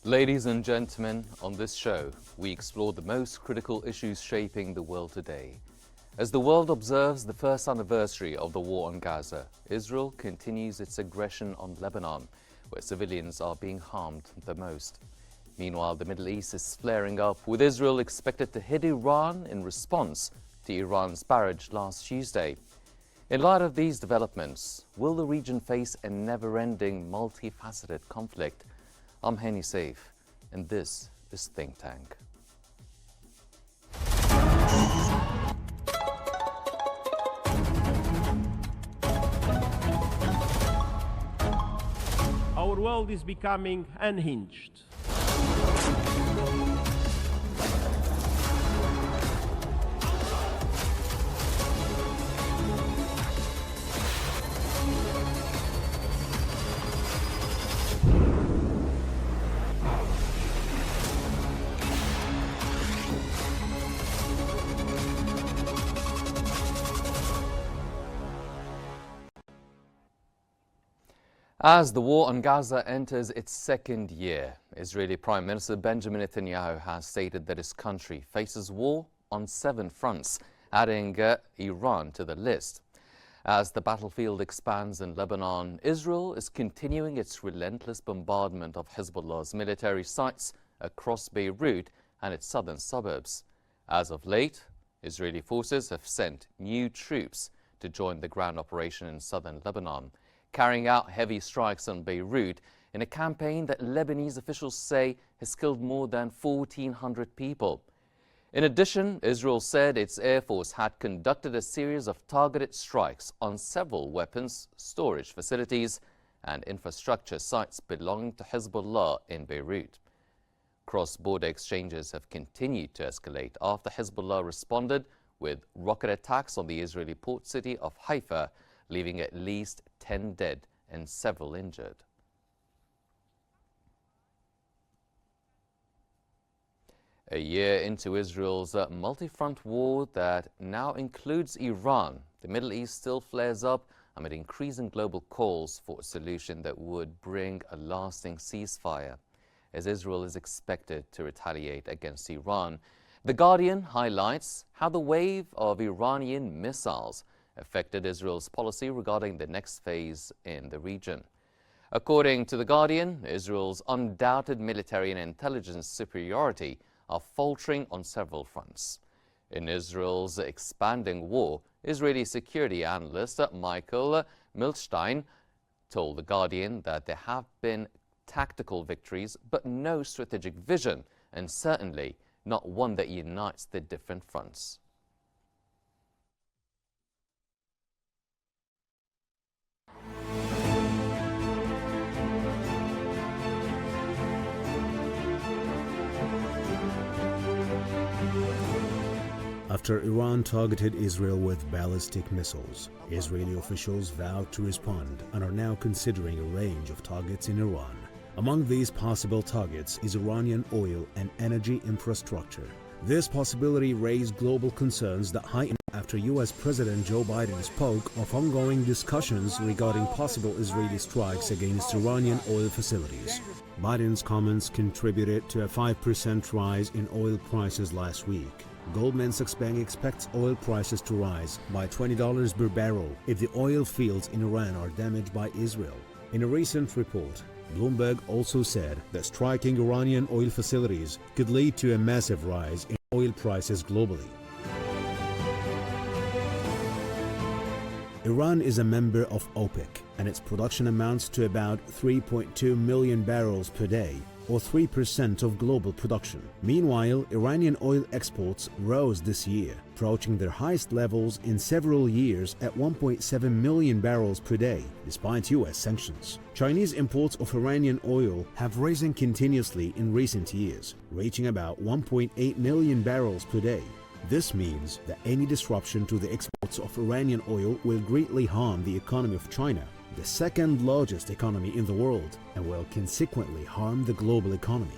Ladies and gentlemen, on this show, we explore the most critical issues shaping the world today. As the world observes the first anniversary of the war on Gaza, Israel continues its aggression on Lebanon, where civilians are being harmed the most. Meanwhile, the Middle East is flaring up, with Israel expected to hit Iran in response to Iran's barrage last Tuesday. In light of these developments, will the region face a never-ending, multifaceted conflict? I'm Henny Saif, and this is Think Tank. Our world is becoming unhinged. As the war on Gaza enters its second year, Israeli Prime Minister Benjamin Netanyahu has stated that his country faces war on 7 fronts, adding Iran to the list. As the battlefield expands in Lebanon, Israel is continuing its relentless bombardment of Hezbollah's military sites across Beirut and its southern suburbs. As of late, Israeli forces have sent new troops to join the ground operation in southern Lebanon, carrying out heavy strikes on Beirut in a campaign that Lebanese officials say has killed more than 1,400 people. In addition, Israel said its Air Force had conducted a series of targeted strikes on several weapons storage facilities and infrastructure sites belonging to Hezbollah in Beirut. Cross-border exchanges have continued to escalate after Hezbollah responded with rocket attacks on the Israeli port city of Haifa, leaving at least 10 dead and several injured. A year into Israel's multi-front war that now includes Iran, the Middle East still flares up amid increasing global calls for a solution that would bring a lasting ceasefire, as Israel is expected to retaliate against Iran. The Guardian highlights how the wave of Iranian missiles affected Israel's policy regarding the next phase in the region. According to The Guardian, Israel's undoubted military and intelligence superiority are faltering on several fronts. In Israel's expanding war, Israeli security analyst Michael Milstein told The Guardian that there have been tactical victories, but no strategic vision, and certainly not one that unites the different fronts. After Iran targeted Israel with ballistic missiles, Israeli officials vowed to respond and are now considering a range of targets in Iran. Among these possible targets is Iranian oil and energy infrastructure. This possibility raised global concerns that heightened after U.S. President Joe Biden spoke of ongoing discussions regarding possible Israeli strikes against Iranian oil facilities. Biden's comments contributed to a 5% rise in oil prices last week. Goldman Sachs Bank expects oil prices to rise by $20 per barrel if the oil fields in Iran are damaged by Israel. In a recent report, Bloomberg also said that striking Iranian oil facilities could lead to a massive rise in oil prices globally. Iran is a member of OPEC, and its production amounts to about 3.2 million barrels per day, or 3% of global production. Meanwhile, Iranian oil exports rose this year, approaching their highest levels in several years at 1.7 million barrels per day, despite U.S. sanctions. Chinese imports of Iranian oil have risen continuously in recent years, reaching about 1.8 million barrels per day. This means that any disruption to the exports of Iranian oil will greatly harm the economy of China, the second largest economy in the world, and will consequently harm the global economy.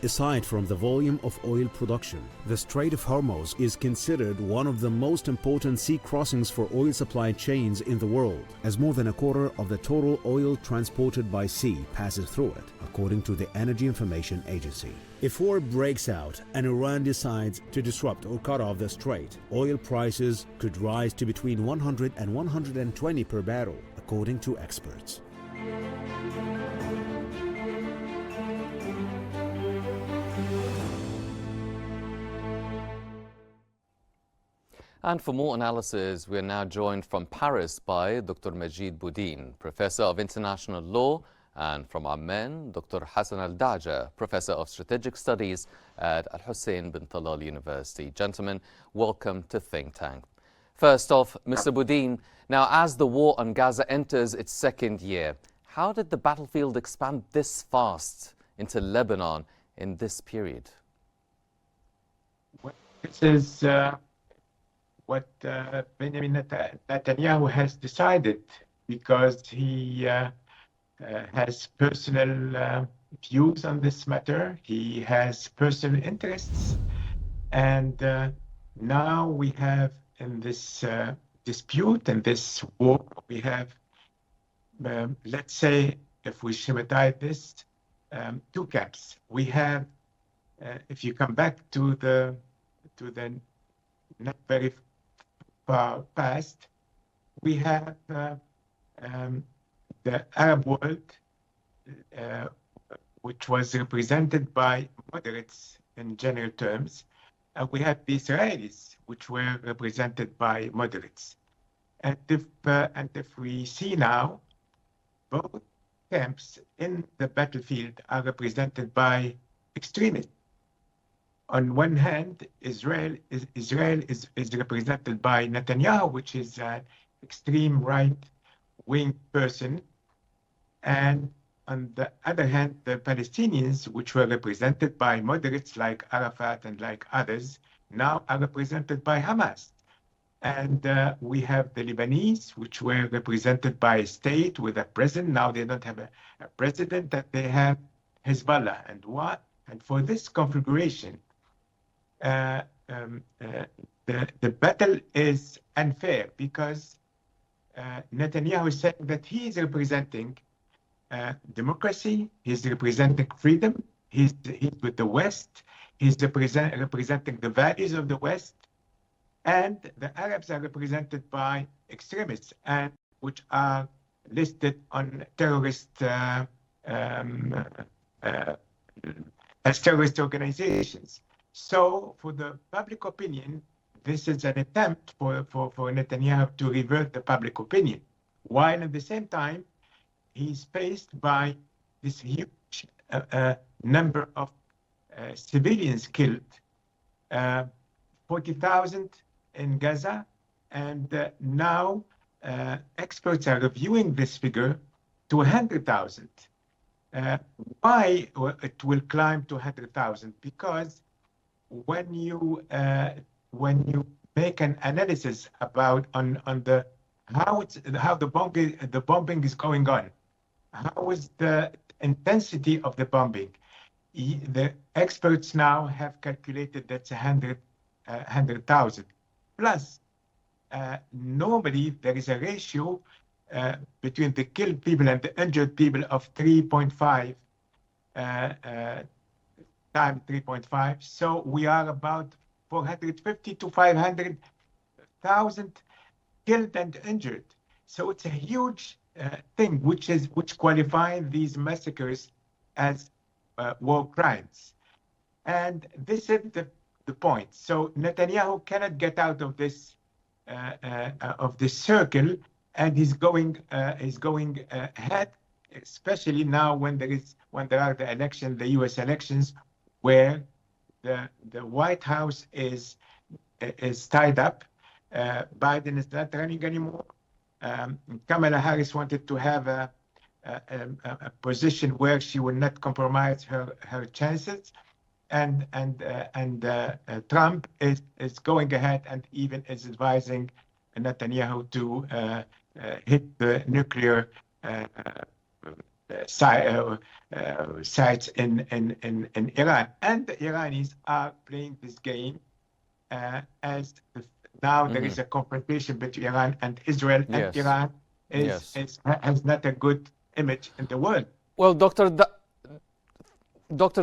Aside from the volume of oil production, the Strait of Hormuz is considered one of the most important sea crossings for oil supply chains in the world, as more than a quarter of the total oil transported by sea passes through it, according to the Energy Information Agency. If war breaks out and Iran decides to disrupt or cut off the strait, oil prices could rise to between 100 and 120 per barrel, according to experts. And for more analysis, we are now joined from Paris by Dr. Majid Boudin, Professor of International Law, and from Amman, Dr. Hassan Al-Daja, Professor of Strategic Studies at Al Hussein bin Talal University. Gentlemen, welcome to Think Tank. First off, Mr. Boudin, now as the war on Gaza enters its second year, how did the battlefield expand this fast into Lebanon in this period? Well, this is what Benjamin Netanyahu has decided, because he has personal views on this matter. He has personal interests. And now we have in this dispute and this war, we have, let's say, if we schematize this, two camps. We have, if you come back to the not very far past, we have the Arab world, which was represented by moderates in general terms, and we have the Israelis, which were represented by moderates. And if we see now, both camps in the battlefield are represented by extremists. On one hand, Israel is represented by Netanyahu, which is an extreme right-wing person, and on the other hand, the Palestinians, which were represented by moderates like Arafat and like others, now are represented by Hamas. And we have the Lebanese, which were represented by a state with a president. Now they don't have a president, that they have Hezbollah. And what? And for this configuration, the battle is unfair, because Netanyahu is saying that he is representing democracy, he's representing freedom, he's with the West, he's representing the values of the West, and the Arabs are represented by extremists, and which are listed on terrorist as terrorist organizations. So for the public opinion, this is an attempt for Netanyahu to revert the public opinion, while at the same time, he's faced by this huge number of civilians killed, 40,000 in Gaza, and now experts are reviewing this figure to 100,000. Why it will climb to 100,000? Because when you make an analysis about how the bombing is going on, how is the intensity of the bombing? The experts now have calculated that's 100,000. Plus, normally there is a ratio between the killed people and the injured people of 3.5 times 3.5. So we are about 450 to 500,000 killed and injured. So it's a huge thing, which qualify these massacres as war crimes. And this is the point. So Netanyahu cannot get out of this circle, and he's going ahead, especially now when there are the elections, the U.S. elections, where the White House is tied up. Biden is not running anymore. Kamala Harris wanted to have a position where she will not compromise her chances, and Trump is going ahead and even is advising Netanyahu to hit the nuclear sites in Iran. And the Iranis are playing this game as now there is a confrontation between Iran and Israel, and Yes. Iran has not a good image in the world. Well, Dr.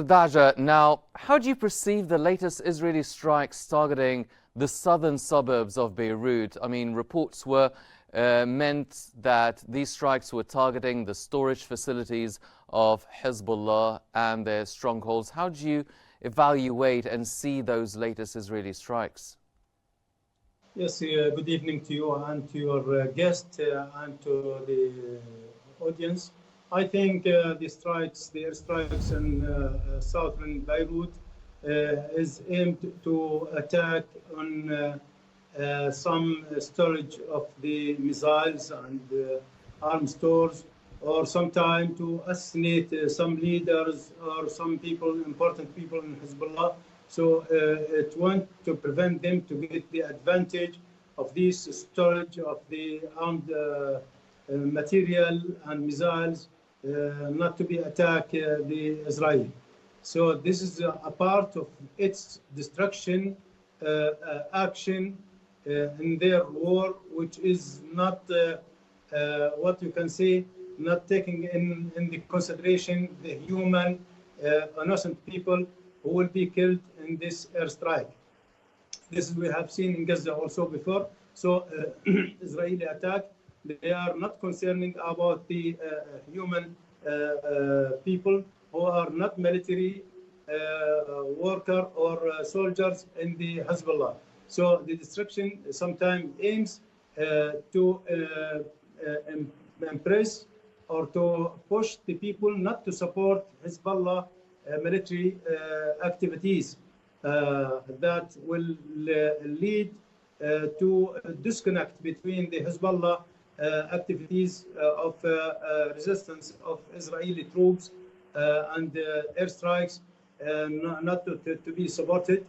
Daja, now, how do you perceive the latest Israeli strikes targeting the southern suburbs of Beirut? I mean, reports were meant that these strikes were targeting the storage facilities of Hezbollah and their strongholds. How do you evaluate and see those latest Israeli strikes? Yes, good evening to you and to your guest and to the audience. I think the airstrikes in southern Beirut is aimed to attack on some storage of the missiles and arms stores, or sometime to assassinate some leaders or some people, important people in Hezbollah. So it wants to prevent them to get the advantage of this storage of the armed material and missiles, not to be attacked the Israel. So this is a part of its destruction action in their war, which is not what you can say, not taking in the consideration the human innocent people who will be killed in this airstrike. This we have seen in Gaza also before. So Israeli attack, they are not concerning about the human people who are not military worker or soldiers in the Hezbollah. So the destruction sometimes aims to impress or to push the people not to support Hezbollah military activities that will lead to a disconnect between the Hezbollah activities of resistance of Israeli troops and airstrikes not to be supported,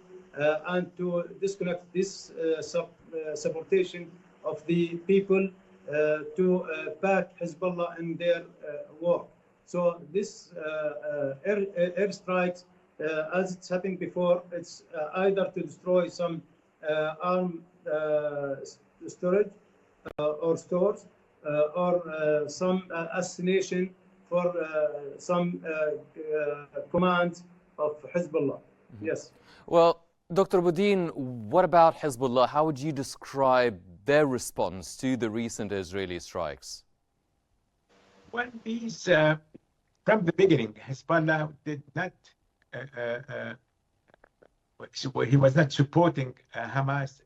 and to disconnect this supportation of the people to back Hezbollah in their war. So this airstrikes, as it's happened before, it's either to destroy some armed storage or stores, or some assassination for some commands of Hezbollah. Yes. Well, Dr. Boudin, what about Hezbollah? How would you describe their response to the recent Israeli strikes? Well, these, from the beginning, Hezbollah did not, he was not supporting Hamas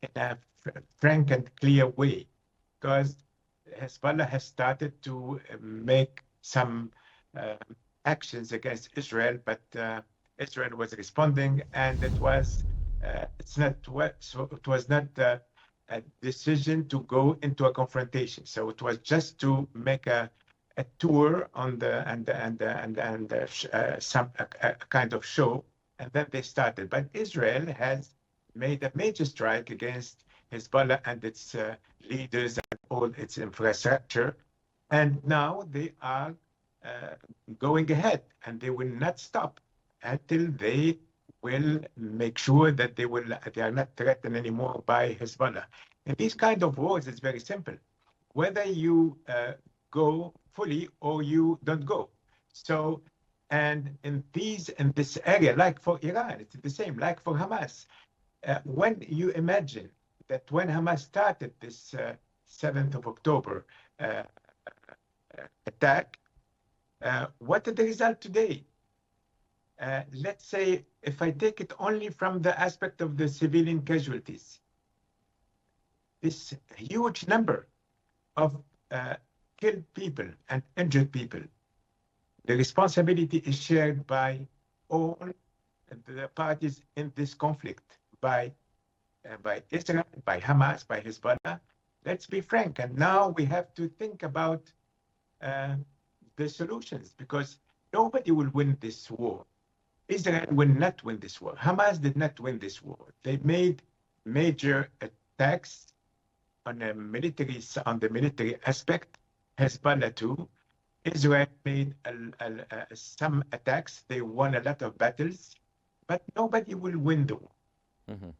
in a frank and clear way, because Hezbollah has started to make some actions against Israel, but Israel was responding, and it was not a decision to go into a confrontation. So it was just to make a tour on some kind of show, and then they started. But Israel has made a major strike against Hezbollah and its leaders and all its infrastructure, and now they are going ahead, and they will not stop until they will make sure that they are not threatened anymore by Hezbollah. In these kind of wars, it's very simple. Whether you go fully or you don't go. So, and in this area, like for Iran, it's the same, like for Hamas. When you imagine that when Hamas started this 7th of October attack, what is the result today? Let's say, if I take it only from the aspect of the civilian casualties, this huge number of killed people and injured people, the responsibility is shared by all the parties in this conflict, by Israel, by Hamas, by Hezbollah. Let's be frank, and now we have to think about the solutions, because nobody will win this war. Israel will not win this war. Hamas did not win this war. They made major attacks on the military aspect, Hezbollah too. Israel made some attacks. They won a lot of battles, but nobody will win the war. Mhm.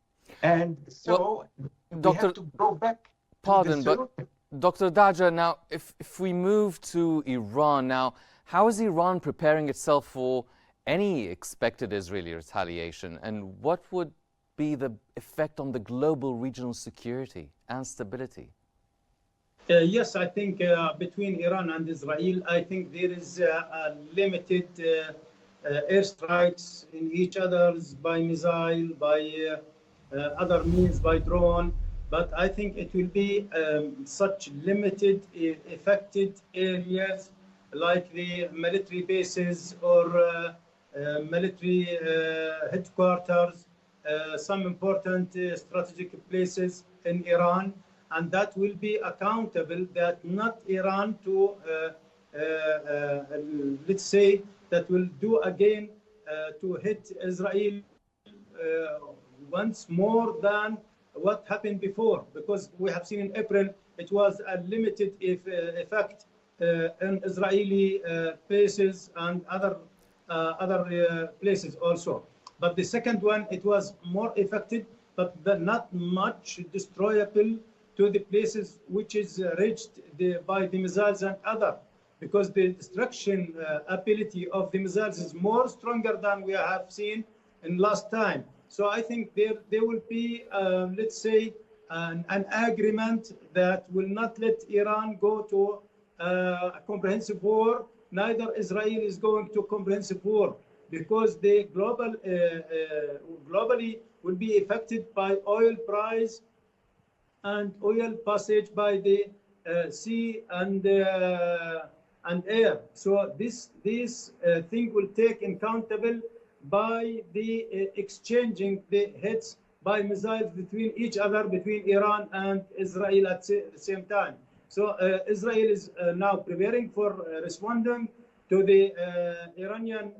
And so Well, we Dr. have to go back to Pardon, the but Dr. Daja, now, if we move to Iran now, how is Iran preparing itself for any expected Israeli retaliation, and what would be the effect on the global regional security and stability? Yes, I think between Iran and Israel, I think there is a limited airstrikes in each other's by missile, by other means, by drone. But I think it will be such limited affected areas like the military bases or military headquarters, some important strategic places in Iran, and that will be accountable that not Iran to, let's say, that will do again to hit Israel once more than what happened before, because we have seen in April it was a limited effect in Israeli bases and other places also. But the second one, it was more affected, but not much destroyable to the places which is reached by the missiles and other, because the destruction ability of the missiles is more stronger than we have seen in last time. So I think there will be, let's say, an agreement that will not let Iran go to a comprehensive war. Neither Israel is going to comprehensive war, because the globally will be affected by oil price and oil passage by the sea and air. So this thing will take accountable by the exchanging the hits by missiles between each other, between Iran and Israel at the same time. So Israel is now preparing for responding to the Iranian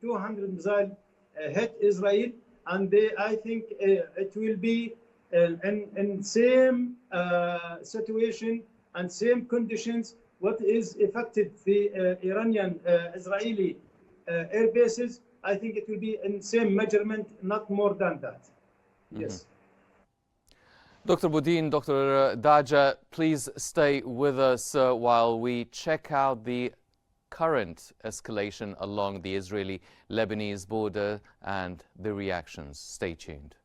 200 missile hit Israel, and I think it will be in same situation and same conditions what is affected the Iranian Israeli air bases. I think it will be in same measurement, not more than that. Yes. Dr. Boudin, Dr. Daja, please stay with us while we check out the current escalation along the Israeli-Lebanese border and the reactions. Stay tuned.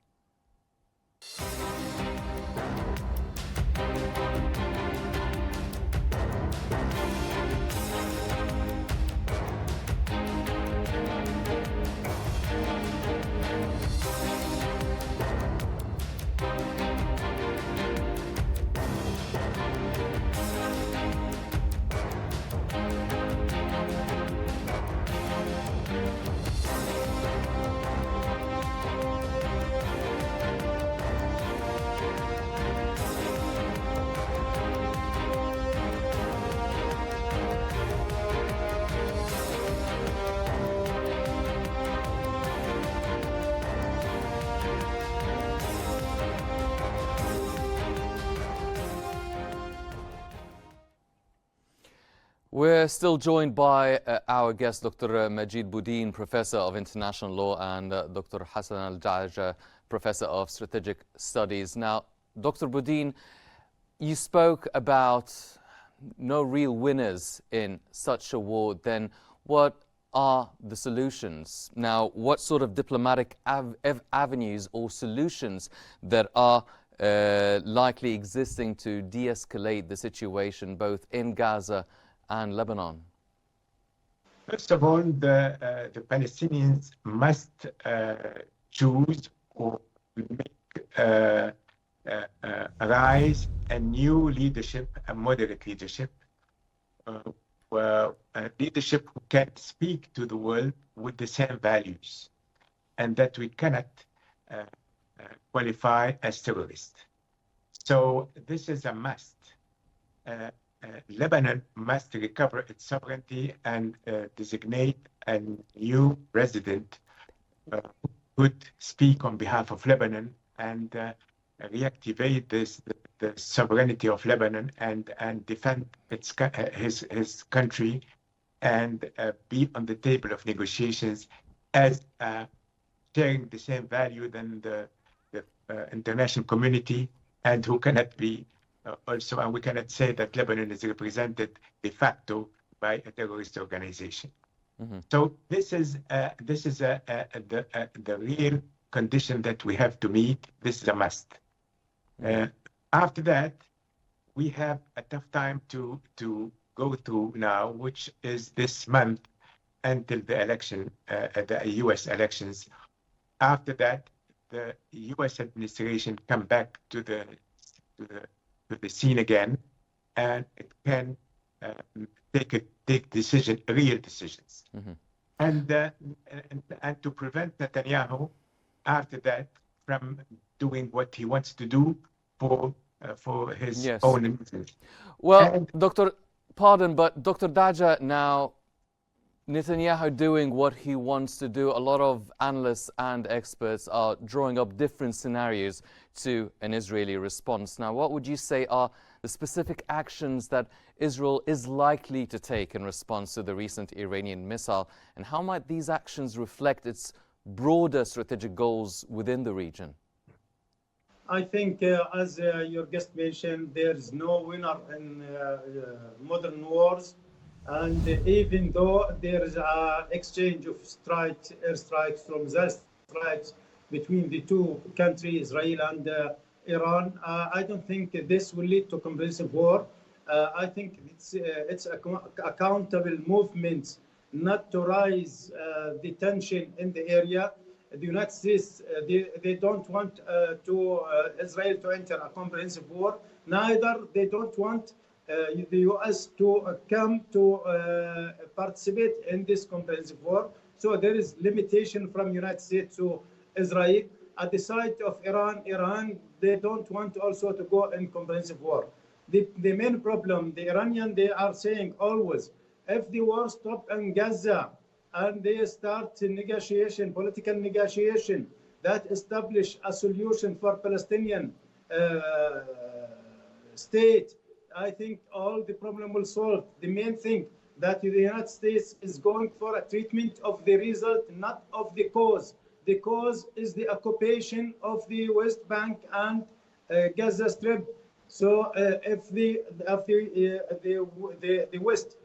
We're still joined by our guest, Dr. Majid Boudin, Professor of International Law, and Dr. Hassan Al-Daja, Professor of Strategic Studies. Now, Dr. Boudin, you spoke about no real winners in such a war. Then what are the solutions? Now, what sort of diplomatic avenues or solutions that are likely existing to de-escalate the situation both in Gaza and Lebanon? First of all, the Palestinians must choose or make rise a new leadership, a moderate leadership, a leadership who can speak to the world with the same values, and that we cannot qualify as terrorist. So this is a must. Lebanon must recover its sovereignty and designate a new president who could speak on behalf of Lebanon and reactivate the sovereignty of Lebanon and defend his country and be on the table of negotiations as sharing the same value than the international community, and who cannot be also, and we cannot say that Lebanon is represented de facto by a terrorist organization. Mm-hmm. So this is the real condition that we have to meet. This is a must. Mm-hmm. After that, we have a tough time to go through now, which is this month until the election, the U.S. elections. After that, the U.S. administration come back to the scene again, and it can take real decisions. Mm-hmm. And to prevent Netanyahu after that from doing what he wants to do for his own interest. Well, Dr. Daja, now Netanyahu doing what he wants to do, a lot of analysts and experts are drawing up different scenarios to an Israeli response. Now, what would you say are the specific actions that Israel is likely to take in response to the recent Iranian missile, and how might these actions reflect its broader strategic goals within the region? I think, as your guest mentioned, there is no winner in modern wars. And even though there is an exchange of airstrikes from missile strikes between the two countries, Israel and Iran, I don't think this will lead to comprehensive war. I think it's accountable movements not to rise the tension in the area. The United States, they don't want Israel to enter a comprehensive war. Neither they don't want the U.S. to come to participate in this comprehensive war. So there is limitation from United States to Israel. At the side of Iran, they don't want also to go in comprehensive war. The main problem, the Iranian, they are saying always, if the war stop in Gaza and they start negotiation, political negotiation that establish a solution for Palestinian state, I think all the problem will solve. The main thing that the United States is going for a treatment of the result, not of the cause. The cause is the occupation of the West Bank and Gaza Strip. So if the West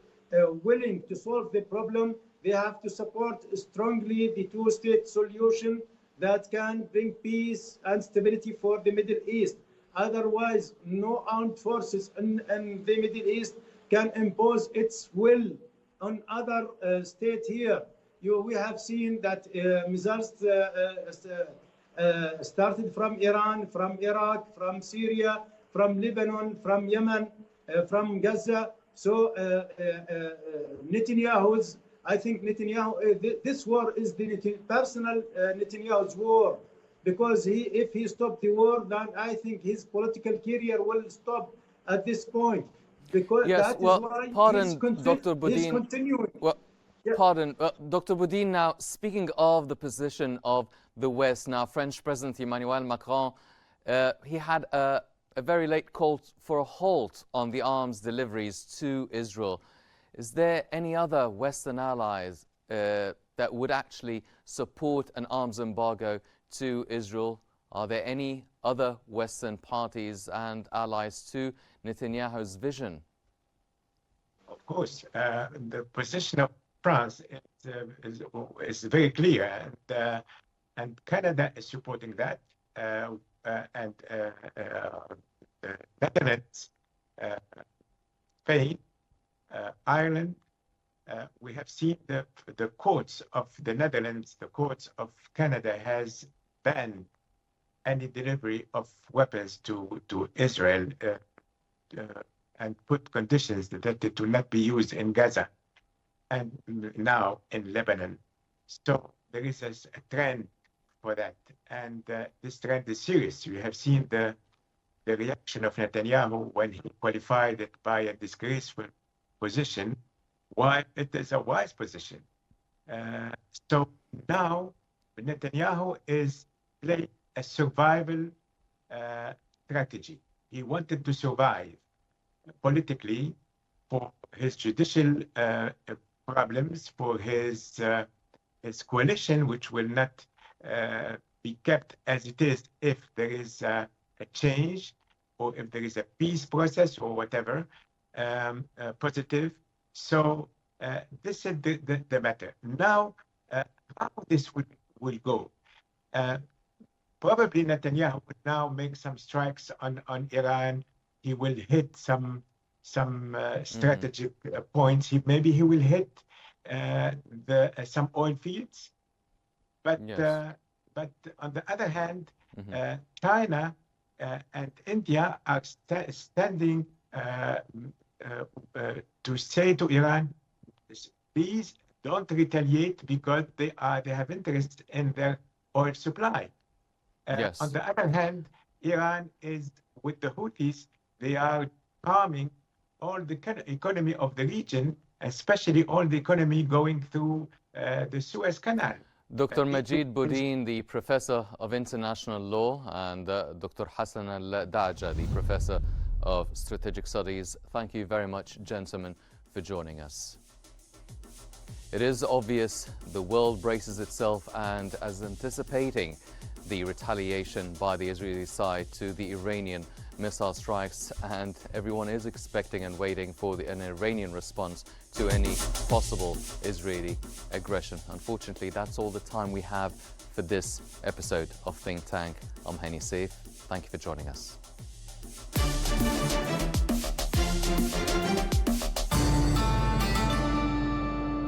willing to solve the problem, they have to support strongly the two-state solution that can bring peace and stability for the Middle East. Otherwise, no armed forces in the Middle East can impose its will on other states here. We have seen that missiles started from Iran, from Iraq, from Syria, from Lebanon, from Yemen, from Gaza. So I think Netanyahu, this war is the personal Netanyahu's war. Because if he stopped the war, then I think his political career will stop at this point. Because that is why Dr. Boudin, he's continuing. Well, pardon, Dr. Boudin, now speaking of the position of the West, now French President Emmanuel Macron, he had a very late call for a halt on the arms deliveries to Israel. Is there any other Western allies that would actually support an arms embargo to Israel? Are there any other Western parties and allies to Netanyahu's vision? Of course, the position of France is very clear, and Canada is supporting that, and Netherlands, Spain, Ireland. We have seen the courts of the Netherlands, the courts of Canada has banned any delivery of weapons to Israel and put conditions that it will not be used in Gaza and now in Lebanon. So there is a trend for that, and this trend is serious. We have seen the reaction of Netanyahu when he qualified it by a disgraceful position. Why it is a wise position. So now Netanyahu is playing a survival strategy. He wanted to survive politically for his judicial problems, for his coalition, which will not be kept as it is if there is a change or if there is a peace process or whatever positive. So this is the matter. Now, how this will go? Probably Netanyahu would now make some strikes on Iran. He will hit some strategic points. Maybe he will hit some oil fields. But Yes. but on the other hand, China and India are standing to say to Iran, please don't retaliate because they have interest in their oil supply. Yes. On the other hand, Iran is with the Houthis. They are harming all the economy of the region, especially all the economy going through the Suez Canal. Dr. Majid Boudin, the Professor of International Law, and Dr. Hassan Al-Daja, the Professor of Strategic Studies. Thank you very much, gentlemen, for joining us. It is obvious the world braces itself and is anticipating the retaliation by the Israeli side to the Iranian missile strikes, and everyone is expecting and waiting for an Iranian response to any possible Israeli aggression. Unfortunately, that's all the time we have for this episode of Think Tank. I'm Hani Saif. Thank you for joining us.